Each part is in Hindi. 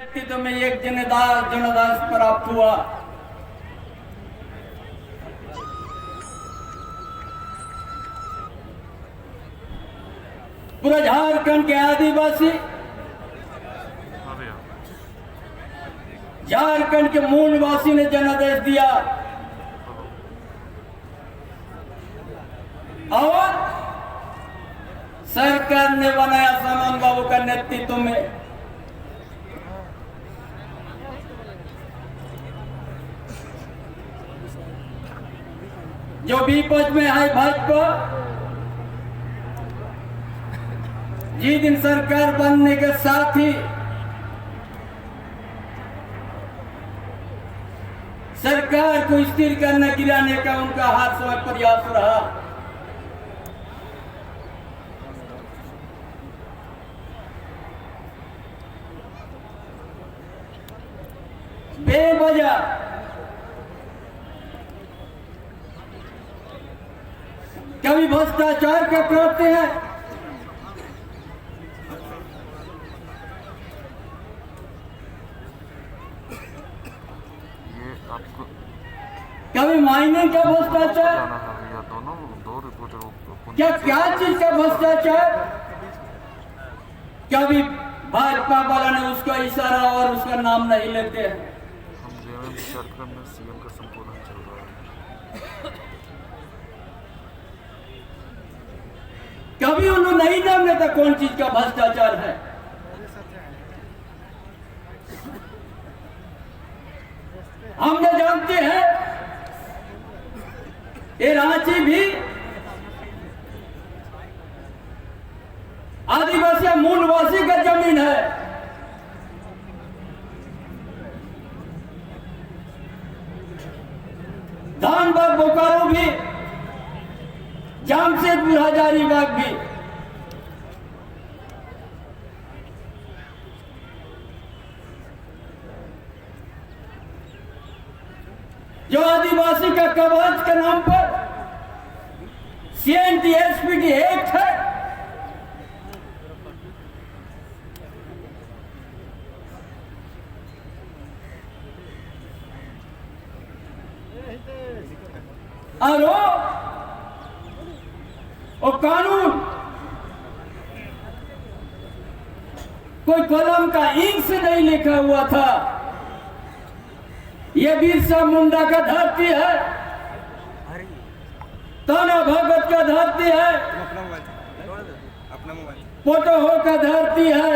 नेतृत्व में एक जनादेश प्राप्त हुआ। पूरा झारखंड के आदिवासी, झारखंड के मूलवासी ने जनादेश दिया और सरकार ने बनाया सामंत बाबू का नेतृत्व में। जो विपक्ष में है भाजपा, जिस दिन सरकार बनने के साथ ही सरकार को स्थिर करने गिराने का उनका हर समय प्रयास रहा। बेवजह कभी भ्रष्टाचार का करते हैं, कभी माइनिंग का भ्रष्टाचार, क्या चीज का भ्रष्टाचार। कभी भाजपा वाला ने उसका इशारा और उसका नाम नहीं लेते हैं। सीएम का संपूर्ण चल रहा है। कभी उन्होंने नहीं नाम लेता कौन चीज का भ्रष्टाचार है। हम न जानते हैं ये रांची भी आदिवासी मूलवासी का जमीन है। धानबाद बोकारो भी, जामशेदपुर हजारीबाग भी। जो आदिवासी का कवच के नाम पर CNTSPT एक्ट है, और वो कानून कोई कलम का इंक से नहीं लिखा हुआ था। ये बिरसा मुंडा का धरती है, ताना भगत का धरती है, पोटोहो का धरती है,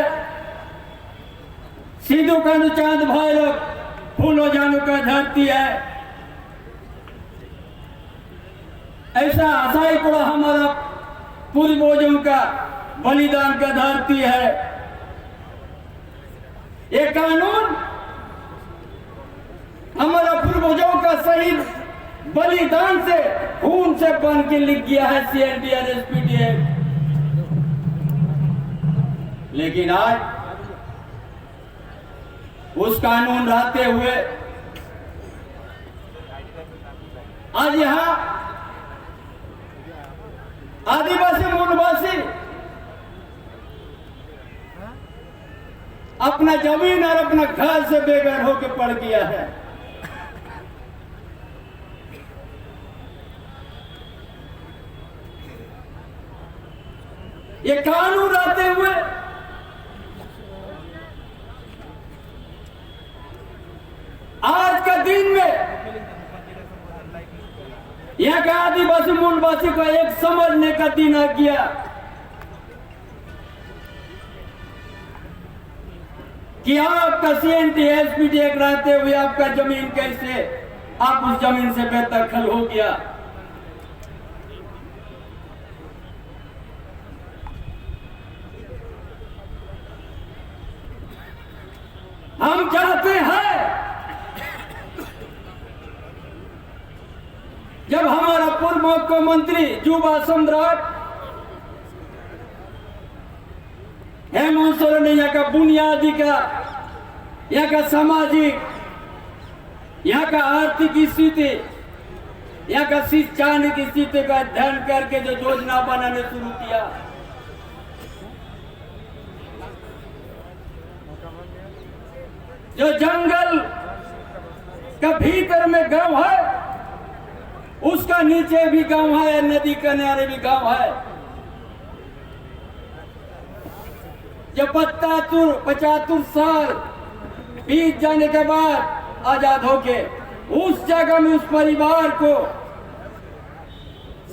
सिद्धू कानू चांद भैरव फूलो जानू का धरती है। ऐसा सैकड़ों हमारा पूर्वजों का बलिदान का धरती है। ये कानून हमारा पूर्वजों का शहीद बलिदान से खून से बन के लिख गया है CNTSPT एक्ट। लेकिन आज उस कानून रहते हुए आज यहां आदिवासी मूलवासी अपना जमीन और अपना घर से बेघर होकर पड़ गया है। ये कानून रहते हुए आज का दिन में यहाँ का आदिवासी मूलवासी को एक समझने का दिन आ गया कि आपका CNTSPT एक्ट रहते हुए आपका जमीन कैसे आप उस जमीन से बेदखल हो गया। हम चाहते हैं जब हमारा पूर्व मुख्यमंत्री युवा सम्राट हेमंत सोरेन ने यहाँ का बुनियादी का, यहाँ का सामाजिक, यहाँ का आर्थिक स्थिति, यहाँ का शिक्षा की स्थिति का अध्ययन करके जो योजना बनाने शुरू किया, जो जंगल का भीतर में गांव है, उसका नीचे भी गांव है, नदी किनारे भी गांव है। जब 75 साल बीत जाने के बाद आजाद होके उस जगह में उस परिवार को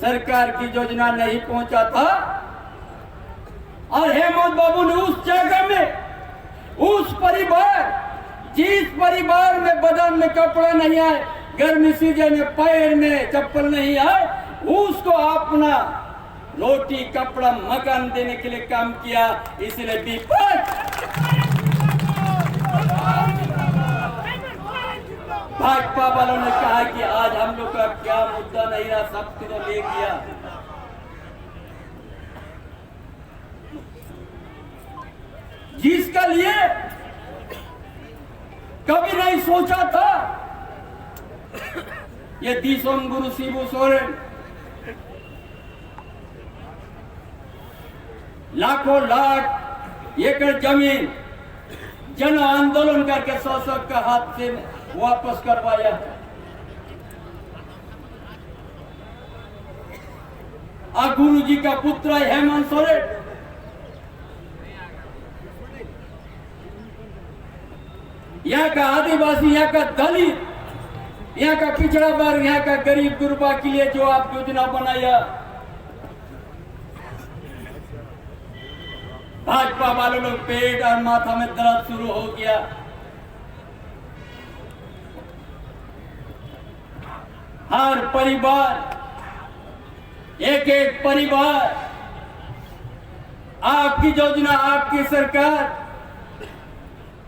सरकार की योजना नहीं पहुंचा था, और हेमंत बाबू ने उस जगह में उस परिवार, जिस परिवार में बदन में कपड़ा नहीं आए, गर्मी सीजन में पैर में चप्पल नहीं आए, उसको अपना रोटी कपड़ा मकान देने के लिए काम किया। इसलिए विपक्ष भाजपा वालों ने कहा कि आज हम लोग का क्या मुद्दा नहीं रहा, सब तो ले गया। जिसका लिए कभी नहीं सोचा था, ये दिसोम गुरु शिबू सोरेन लाखों लाख एकड़ जमीन जन आंदोलन करके शासक का हाथ से वापस करवाया। और गुरु जी का पुत्र हेमंत सोरेन यहाँ का आदिवासी, यहाँ का दलित, यहाँ का पिछड़ा वर्ग, यहाँ का गरीब गुरबा के लिए जो आप योजना बनाया, भाजपा वालों लोग पेट और माथा में दर्द शुरू हो गया। हर परिवार, एक एक परिवार, आपकी योजना, आपकी सरकार,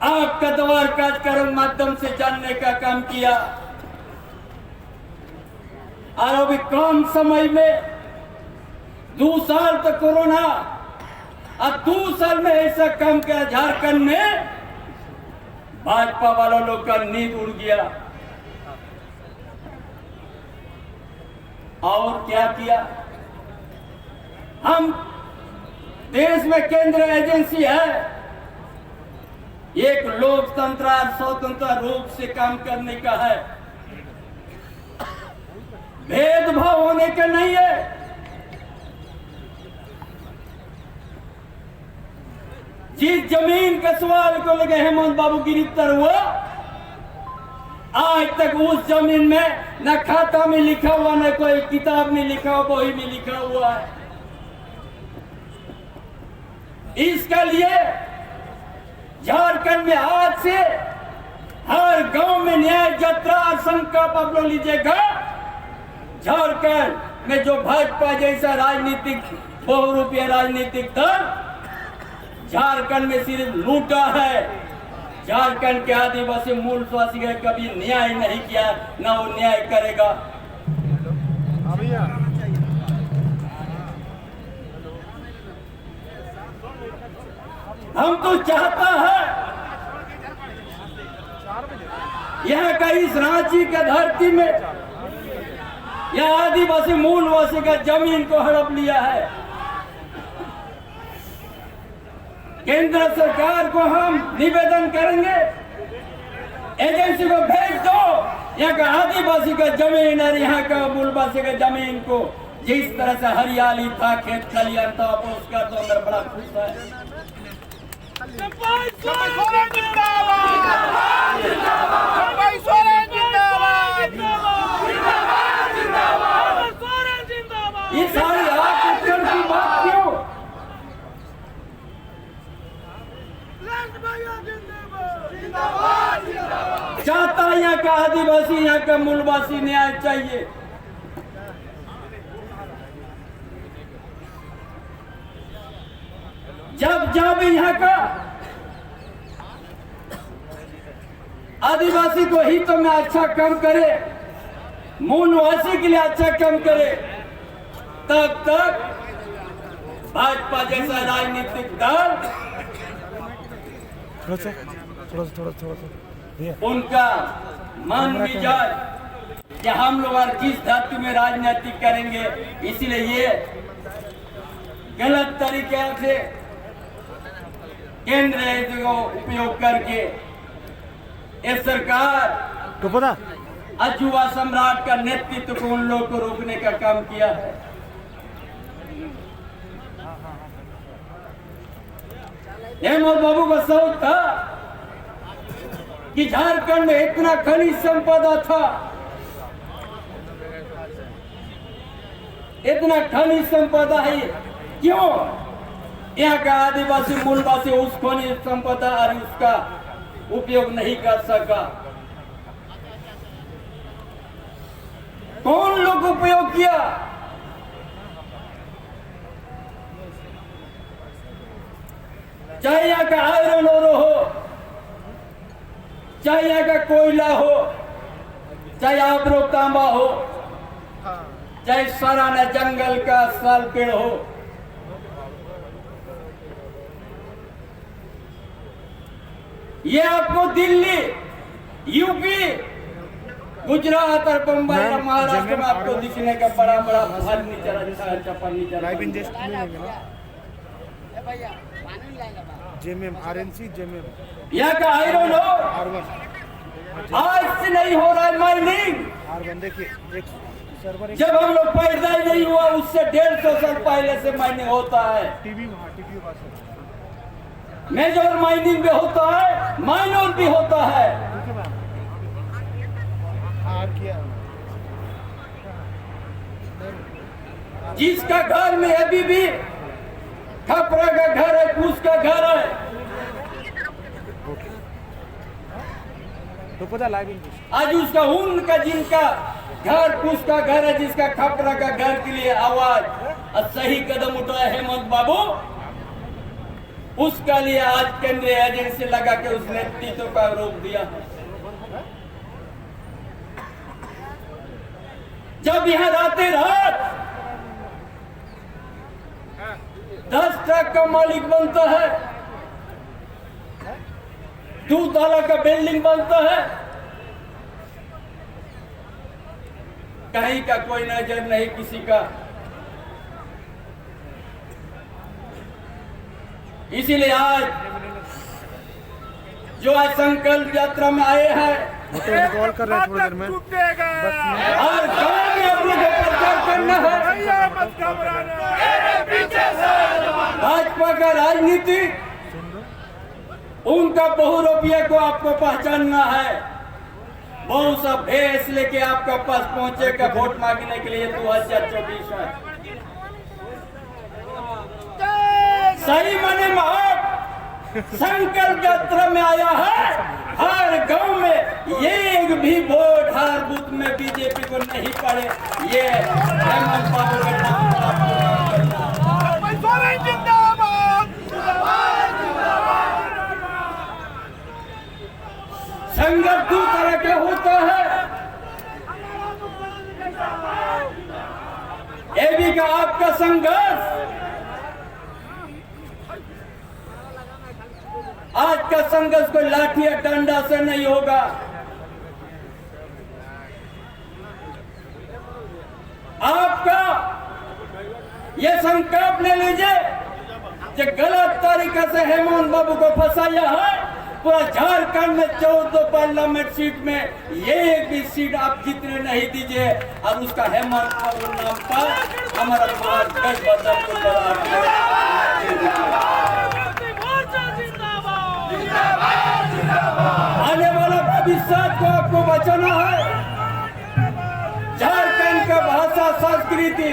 आपका द्वार कार्यक्रम माध्यम से जानने का काम किया। और अभी कम समय में 2 साल तक कोरोना, और 2 साल में ऐसा काम किया, झारखंड में भाजपा वालों लोग का नींद उड़ गया। और क्या किया? हम देश में केंद्र एजेंसी है, एक लोकतंत्र और स्वतंत्र रूप से काम करने का है, भेदभाव होने का नहीं है। जिस जमीन के सवाल को लेकर हेमंत बाबू गिरफ्तार हुआ, आज तक उस जमीन में न खाता में लिखा हुआ, न कोई किताब में लिखा हुआ, वही में लिखा हुआ है। इसके लिए झारखंड में आज से हर गांव में न्याय यात्रा और संकल्प आप लोग लीजिएगा। झारखंड में जो भाजपा जैसा राजनीतिक बहुरूपीय राजनीतिक दल झारखंड में सिर्फ लूटा है। झारखंड के आदिवासी मूल निवासी का कभी न्याय नहीं किया, ना वो न्याय करेगा। हम तो चाहता है यहाँ का इस रांची के धरती में यह आदिवासी मूल निवासी का जमीन को हड़प लिया है। केंद्र सरकार को हम निवेदन करेंगे, एजेंसी को भेज दो, यहाँ का आदिवासी का जमीन और यहाँ का मूलवासी का जमीन को जिस तरह से हरियाली था, खेत खलियान था, उसका तो अंदर बड़ा खुश है। ये सारी आकर्षण की बात क्यों? चाहता यहाँ का आदिवासी, यहाँ का मूलवासी न्याय चाहिए। जब यहाँ का आदिवासी को हित में अच्छा काम करे, मूलवासी के लिए अच्छा काम करे, तब तक भाजपा जैसा राजनीतिक दल थोड़ा उनका मन मिजाज कि हम लोग किस धरती में राजनीति करेंगे, इसलिए ये गलत तरीके से केंद्र को उपयोग करके ये सरकार तो पता अजुआ सम्राट का नेतृत्व को उन लोगों को रोकने का काम किया है। हेमंत बाबू का सोच था कि झारखंड में इतना खनिज संपदा था, इतना खनिज संपदा है, क्यों यहाँ का आदिवासी मूलवासी उस खनिज संपदा और उसका उपयोग नहीं कर सका? कौन लोग उपयोग किया? चाहे यहाँ का आयरन ओर हो, चाहे यहाँ का कोयला हो, चाहे आबरो तांबा हो, चाहे सराना जंगल का साल पेड़ हो, ये आपको दिल्ली, यूपी, गुजरात और बम्बई और महाराष्ट्र में आपको दिखने का बड़ा बड़ा फर्नीचर, अच्छा फर्नीचर। जेएमएम आरएनसी जेएमएम यहाँ का आयरन हो, आज से नहीं हो रहा है माइनिंग। R1 देखिए एक सर्वर जब हम लोग पैदा ही नहीं हुआ उससे 150 साल पहले से माइनिंग होता है। टीवी वहाँ मेजर माइनिंग भी होता है, माइनर भी होता है। जिसका घर में अभी भी खपरा का घर है, फूस का घर है, तो पता लाइव आज उसका उनका जिनका घर फूस का घर है, जिसका खपरा का घर के लिए आवाज और सही कदम उठाया हेमंत बाबू, उसका लिए आज केंद्रीय एजेंसी लगा के उस नेतृत्व का रोक दिया है। जब यहाँ रातें रात 10 ट्रक का मालिक बनता है, 2 ताला का बिल्डिंग बनता है, कहीं का कोई नजर नहीं किसी का। इसीलिए आज जो आज संकल्प यात्रा में आए हैं, कॉल कर रहे हैं थोड़ी देर में, हर गांव में अपने को प्रचार करना है। भाजपा का राजनीति, उनका बहुरूपिया को आपको पहचानना है। बहुत सा भेष लेके आपका पास पहुंचेगा वोट मांगने के लिए 2024 में। सही माने में आप संकल्प यात्रा में आया है। हर गांव में एक भी वोट हर बूथ में बीजेपी को नहीं पड़े, ये हेमंत बाबू का नाम आपको करना। संघर्ष 2 तरह के होता है। एबी का आपका संघर्ष आज का संघर्ष कोई लाठी या डंडा से नहीं होगा। आपका ये संकल्प ले लीजिए कि गलत तरीके से हेमंत बाबू को फंसाया है। पूरा झारखंड में 14 पार्लियामेंट सीट में एक भी सीट आप जीतने नहीं दीजिए, और उसका हेमंत बाबू नाम पर हमारा गठबंधन को आने वाला भविष्य को आपको बचाना है। झारखंड का भाषा संस्कृति,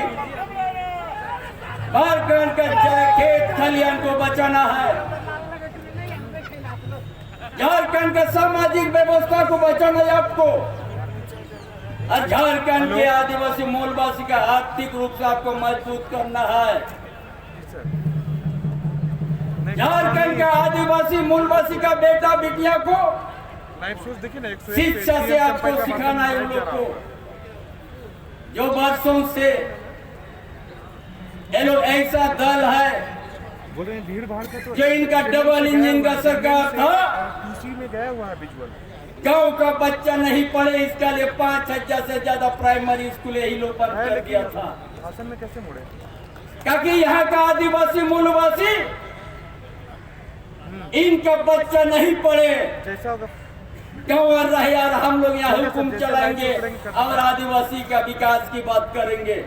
झारखंड का खेत खलियान को बचाना है। झारखंड के सामाजिक व्यवस्था को बचाना है आपको, और झारखंड के आदिवासी मूलवासी का आर्थिक रूप से आपको मजबूत करना है। झारखंड का आदिवासी मूलवासी का बेटा बेटिया को शिक्षा से आपको सिखाना है। उन लोग को जो वर्षों से ये लोग ऐसा दल है भीड़ भाड़ का तो जो इनका डबल इंजन का सरकार था, उसी में गया हुआ है विजुअल। गांव का बच्चा नहीं पढ़े, इसका लिए 5000 से ज्यादा प्राइमरी स्कूल यही लोग बंद कर दिया था। शासन में कैसे मुड़े? क्योंकि यहाँ का आदिवासी मूलवासी इनका बच्चा नहीं पढ़े, जैसा होगा गंवर रहे यार, हम लोग यहाँ हुकुम चलाएंगे और आदिवासी का विकास की बात करेंगे।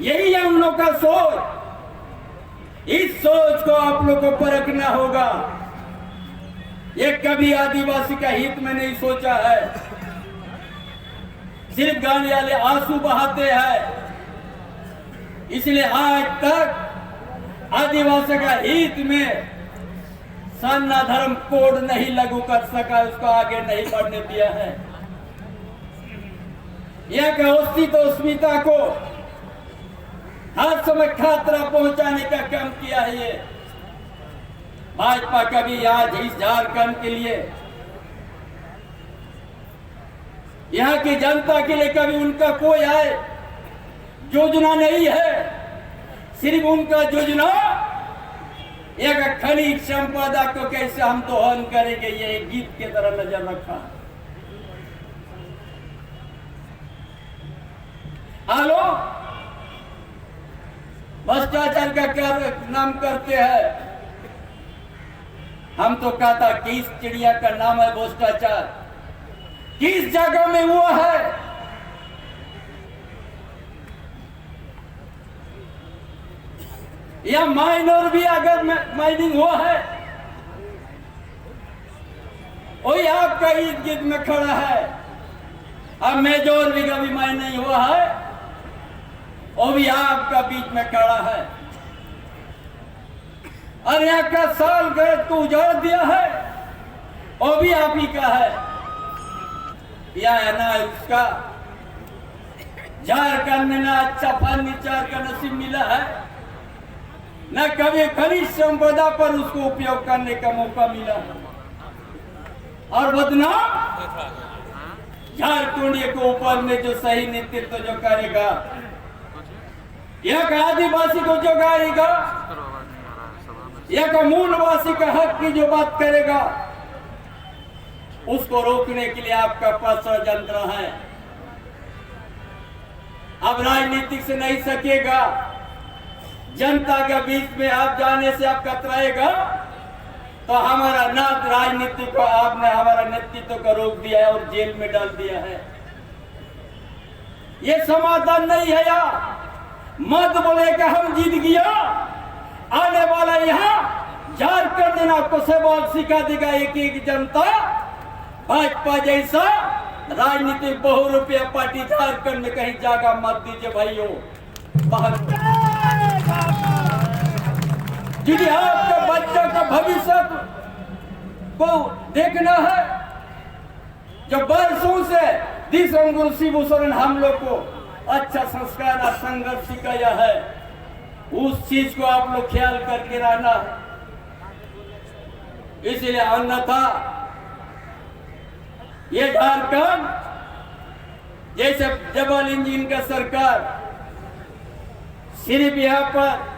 यही है उन लोग का सोच। इस सोच को आप लोग को परखना होगा। ये कभी आदिवासी का हित में नहीं सोचा है, सिर्फ गाने वाले आंसू बहाते हैं। इसलिए आज तक आदिवासी का हित में सन्ना धर्म कोड नहीं लागू कर सका, उसको आगे नहीं बढ़ने दिया है। यह अस्तित्व अस्मिता को हर समय खतरा पहुंचाने का काम किया है ये भाजपा। कभी आज इस झारखंड के लिए, यहाँ की जनता के लिए कभी उनका कोई आय योजना नहीं है। सिर्फ उनका योजना एक खनिज संपदा को कैसे हम दोहन करेंगे, ये एक गीत की तरह नजर रखा। आलो भ्रष्टाचार का क्या नाम करते हैं। हम तो कहता किस चिड़िया का नाम है भ्रष्टाचार, किस जगह में हुआ है। या माइनर भी अगर माइनिंग हुआ है, वही आपका ईद गिद में खड़ा है। अब मेजोर भी कभी माइनिंग हुआ है, वो भी आपका बीच में खड़ा है। और यहाँ का साल गए तो उजाड़ दिया है, वो भी आप ही का है। या है ना उसका झारखंड में ना अच्छा फर्नीचर का नसीब मिला है, न कभी खनिज संपदा पर उसको उपयोग करने का मौका मिला है। और बदनाम झारखंड के ऊपर में जो सही नेतृत्व जो करेगा, यह आदिवासी को जो करेगा, यह मूलवासी का हक की जो बात करेगा, उसको रोकने के लिए आपका पास षड्यंत्र है। अब राजनीतिक से नहीं सकेगा, जनता के बीच में आप जाने से आप कतराएगा, तो हमारा ना राजनीति को आपने हमारा नेतृत्व को रोक दिया है और जेल में डाल दिया है। ये समाधान नहीं है। यार मत बोले कि हम जीत गया, आने वाला यहाँ झारखंड ने आपको सवाल सिखा देगा। एक एक जनता भाजपा जैसा राजनीतिक बहुरूपिया पार्टी झारखंड में कहीं जागा मत दीजिए भाइयों। यदि आपका बच्चा का भविष्य को देखना है, जो बरसों से दिसंगुरु शिवशरण हम लोग को अच्छा संस्कार और संघर्ष सिखाया है, उस चीज को आप लोग ख्याल करके रहना है। इसलिए अन्यथा ये झारखंड जैसे डबल इंजन का सरकार सिर्फ यहाँ पर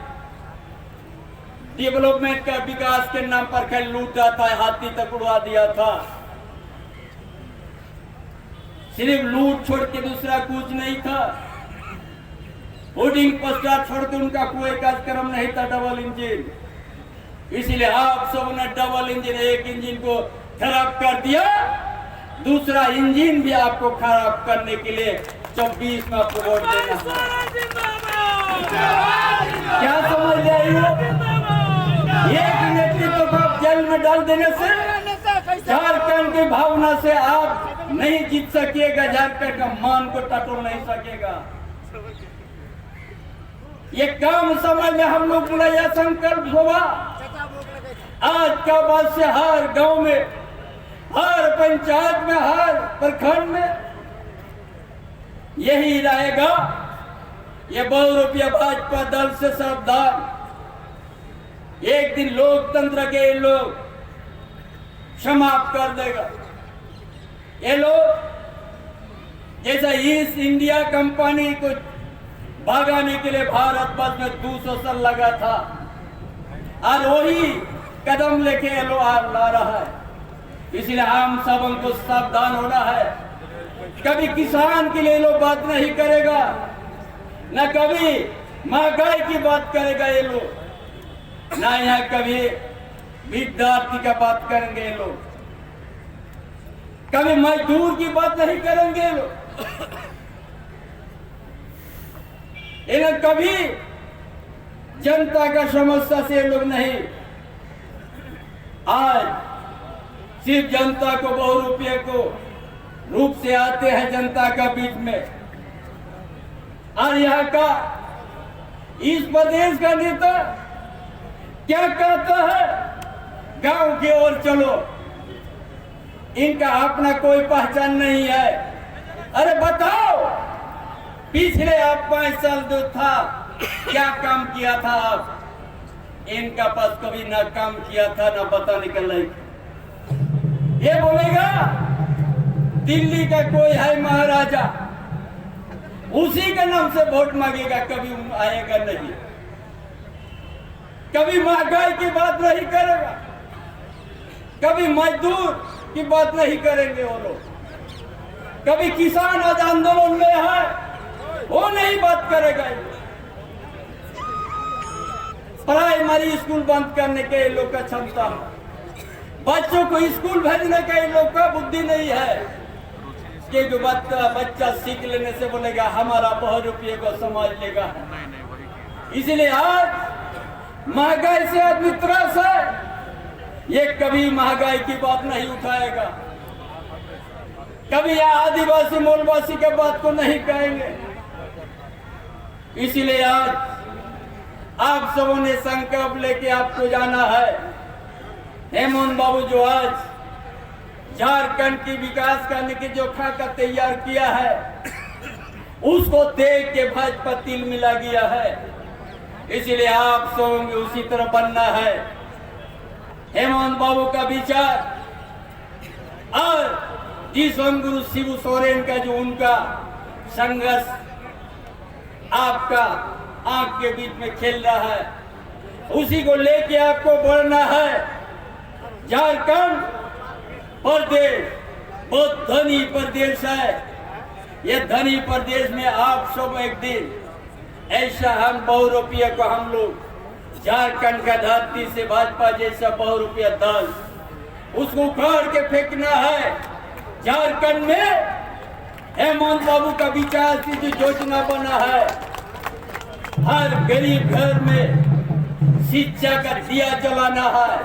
डेवलपमेंट का विकास के नाम पर खेल लूटा था, हाथी तक उड़ा दिया था। सिर्फ लूट छोड़ के दूसरा कुछ नहीं था। होर्डिंग पोस्टर छोड़ के उनका कोई कार्यक्रम नहीं था डबल इंजन। इसलिए आप सब ने डबल इंजन, एक इंजन को खराब कर दिया, दूसरा इंजन भी आपको खराब करने के लिए 24 में आपको वोट देना है। क्या समझ रहे? एक नेतृत्व को जेल में डाल देने से झारखंड की भावना से आप नहीं जीत सकिएगा, झारखंड का मान को टटोल नहीं सकेगा। ये काम समय में हम लोग पूरा यह संकल्प होगा। आज का बाद से हर गांव में, हर पंचायत में, हर प्रखंड में यही रहेगा। ये बहुरूपिया भाजपा दल से सावधान। एक दिन लोकतंत्र के लोग समाप्त कर देगा। ये लोग जैसा ईस्ट इंडिया कंपनी को भगाने के लिए भारत वर्ष में 200 साल लगा था, और वही कदम लेके ये लोग ला रहा है। इसलिए हम सब हमको सावधान होना है। कभी किसान के लिए लोग बात नहीं करेगा, न कभी महंगाई की बात करेगा ये लोग, ना यहाँ कभी विद्यार्थी का बात करेंगे ये लोग। कभी मजदूर की बात नहीं करेंगे लोग, इन्हें कभी जनता का समस्या से लोग नहीं। आज सिर्फ जनता को 2 रुपये को रूप से आते हैं जनता का बीच में, और यहाँ का इस प्रदेश का नेता क्या कहता है, गांव की ओर चलो, इनका अपना कोई पहचान नहीं है। अरे बताओ पिछले आप 5 साल जो था क्या काम किया था आप? इनका पास कभी ना काम किया था ना पता निकल रही। ये बोलेगा दिल्ली का कोई है महाराजा, उसी के नाम से वोट मांगेगा, कभी आएगा नहीं। कभी महंगाई की बात नहीं करेगा, कभी मजदूर की बात नहीं करेंगे वो लोग, कभी किसान आज आंदोलन में है वो नहीं बात करेगा। प्राइमरी स्कूल बंद करने के ये लोग का क्षमता है, बच्चों को स्कूल भेजने का ये लोग का बुद्धि नहीं है कि जो बच्चा सीख लेने से बोलेगा हमारा 2 रुपये को समाज लेगा। इसलिए आज महंगाई से आदमी त्रस्त है, ये कभी महंगाई की बात नहीं उठाएगा, कभी यहाँ आदिवासी मूलवासी के बात को नहीं कहेंगे। इसलिए आज आप सबों ने संकल्प लेके आपको जाना है। हेमंत बाबू जो आज झारखंड की विकास करने की जो खाका तैयार किया है, उसको देख के भाजपा तिल मिला गया है। इसलिए आप सबों को उसी तरह बनना है। हेमंत बाबू का विचार और जिस गुरु शिबू सोरेन का जो उनका संघर्ष आपका आंख के बीच में खेल रहा है, उसी को लेके आपको बढ़ना है। झारखंड प्रदेश बहुत धनी प्रदेश है। ये धनी प्रदेश में आप सब एक दिन ऐसा हम 2 रुपये को हम लोग झारखंड का धरती से भाजपा जैसा 2 रुपया दल उसको उखाड़ के फेंकना है। झारखंड में हेमंत बाबू का विचार से जो योजना बना है, हर गरीब घर में शिक्षा का दिया जलाना है,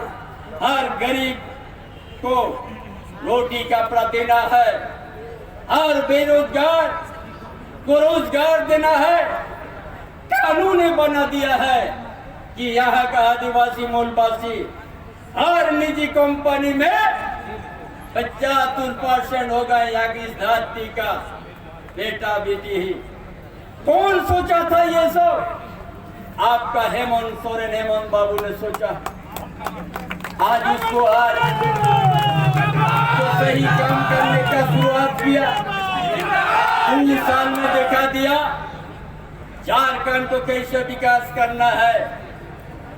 हर गरीब को रोटी कपड़ा देना है, हर बेरोजगार को रोजगार देना है। कानून ने बना दिया है कि यहाँ का आदिवासी मूलवासी हर निजी कंपनी में 75% होगा यहाँ की इस धरती का बेटा बेटी ही। कौन सोचा था ये सब? आपका हेमंत सोरेन, हेमंत बाबू ने सोचा। आज उसको आज तो सही काम करने का शुरुआत किया। 2 साल में दिखा दिया झारखंड को कैसे विकास करना है।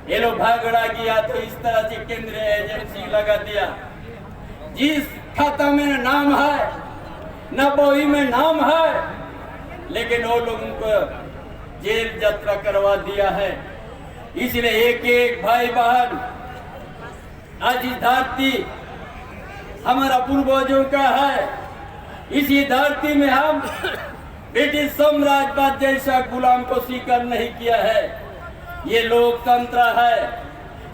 ये लोग भागड़ा किया तो इस तरह से केंद्रीय एजेंसी लगा दिया, जिस खाता में नाम है न बही में नाम है, लेकिन वो लोग उनको जेल यात्रा करवा दिया है। इसलिए एक एक भाई बहन आज इस धरती हमारा पूर्वजों का है। इसी धरती में हम ब्रिटिश साम्राज्यवाद जैसा गुलाम को स्वीकार नहीं किया है। ये लोकतंत्र है,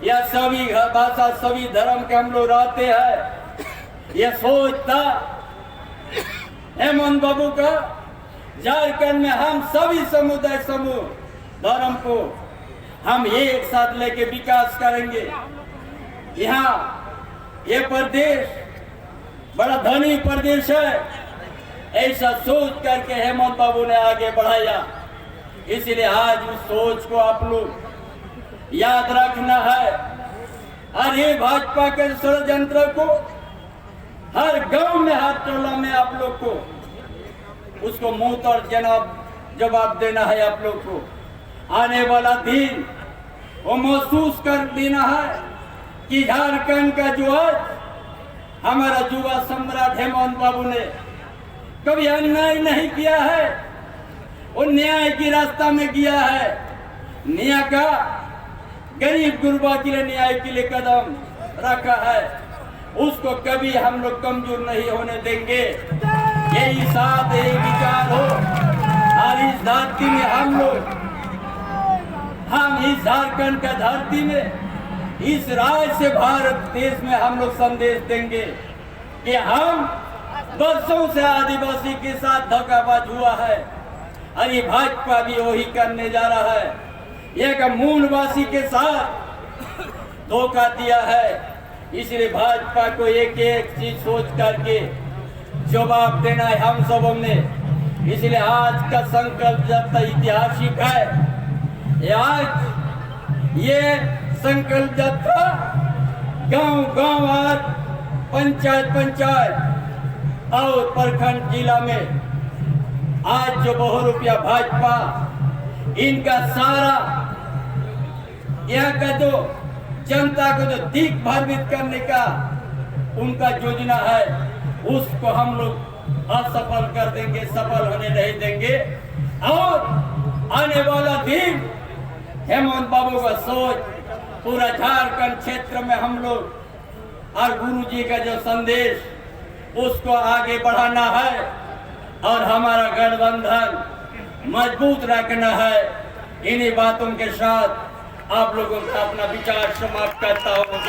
यह सभी भाषा सभी धर्म के हम लोग रहते हैं। यह सोच था हेमंत बाबू का। झारखंड में हम सभी समुदाय समूह धर्म को हम एक साथ लेके विकास करेंगे। यहाँ ये प्रदेश बड़ा धनी प्रदेश है, ऐसा सोच करके हेमंत बाबू ने आगे बढ़ाया। इसलिए आज उस सोच को आप लोग याद रखना है। और ये भाजपा के षड्यंत्र को हर गांव में हर टोला में आप लोग को उसको मुंह तोड़ जवाब देना है। आप लोग को आने वाला दिन वो महसूस कर देना है कि झारखंड का जो आज हमारा युवा सम्राट हेमंत बाबू ने कभी अन्याय नहीं किया है, वो न्याय की रास्ता में किया है। न्याय का गरीब गुरबा के लिए न्याय के लिए कदम रखा है। उसको कभी हम लोग कमजोर नहीं होने देंगे। यही साथ यही विचार हो और इस धरती में हम इस झारखंड का धरती में इस राज्य से भारत देश में हम लोग संदेश देंगे कि हम वर्षों से आदिवासी के साथ धोखाबाज हुआ है और ये भाजपा भी वही करने जा रहा है। एक मूलवासी के साथ धोखा दिया है, इसलिए भाजपा को एक एक चीज सोच करके जवाब देना है हम सबों ने। इसलिए आज का संकल्प जब तक ऐतिहासिक है। आज ये संकल्प जत्था गांव-गांव और पंचायत और प्रखंड जिला में आज जो बहुरूपिया भाजपा इनका सारा यहाँ का जो जनता को जो दिख भ्रमित करने का उनका योजना है, उसको हम लोग असफल कर देंगे, सफल होने नहीं देंगे। और आने वाला दिन हेमंत बाबू का सोच पूरा झारखंड क्षेत्र में हम लोग और गुरु जी का जो संदेश उसको आगे बढ़ाना है और हमारा गठबंधन मजबूत रखना है। इन्हीं बातों के साथ आप लोगों का अपना विचार समाप्त करता हूँ।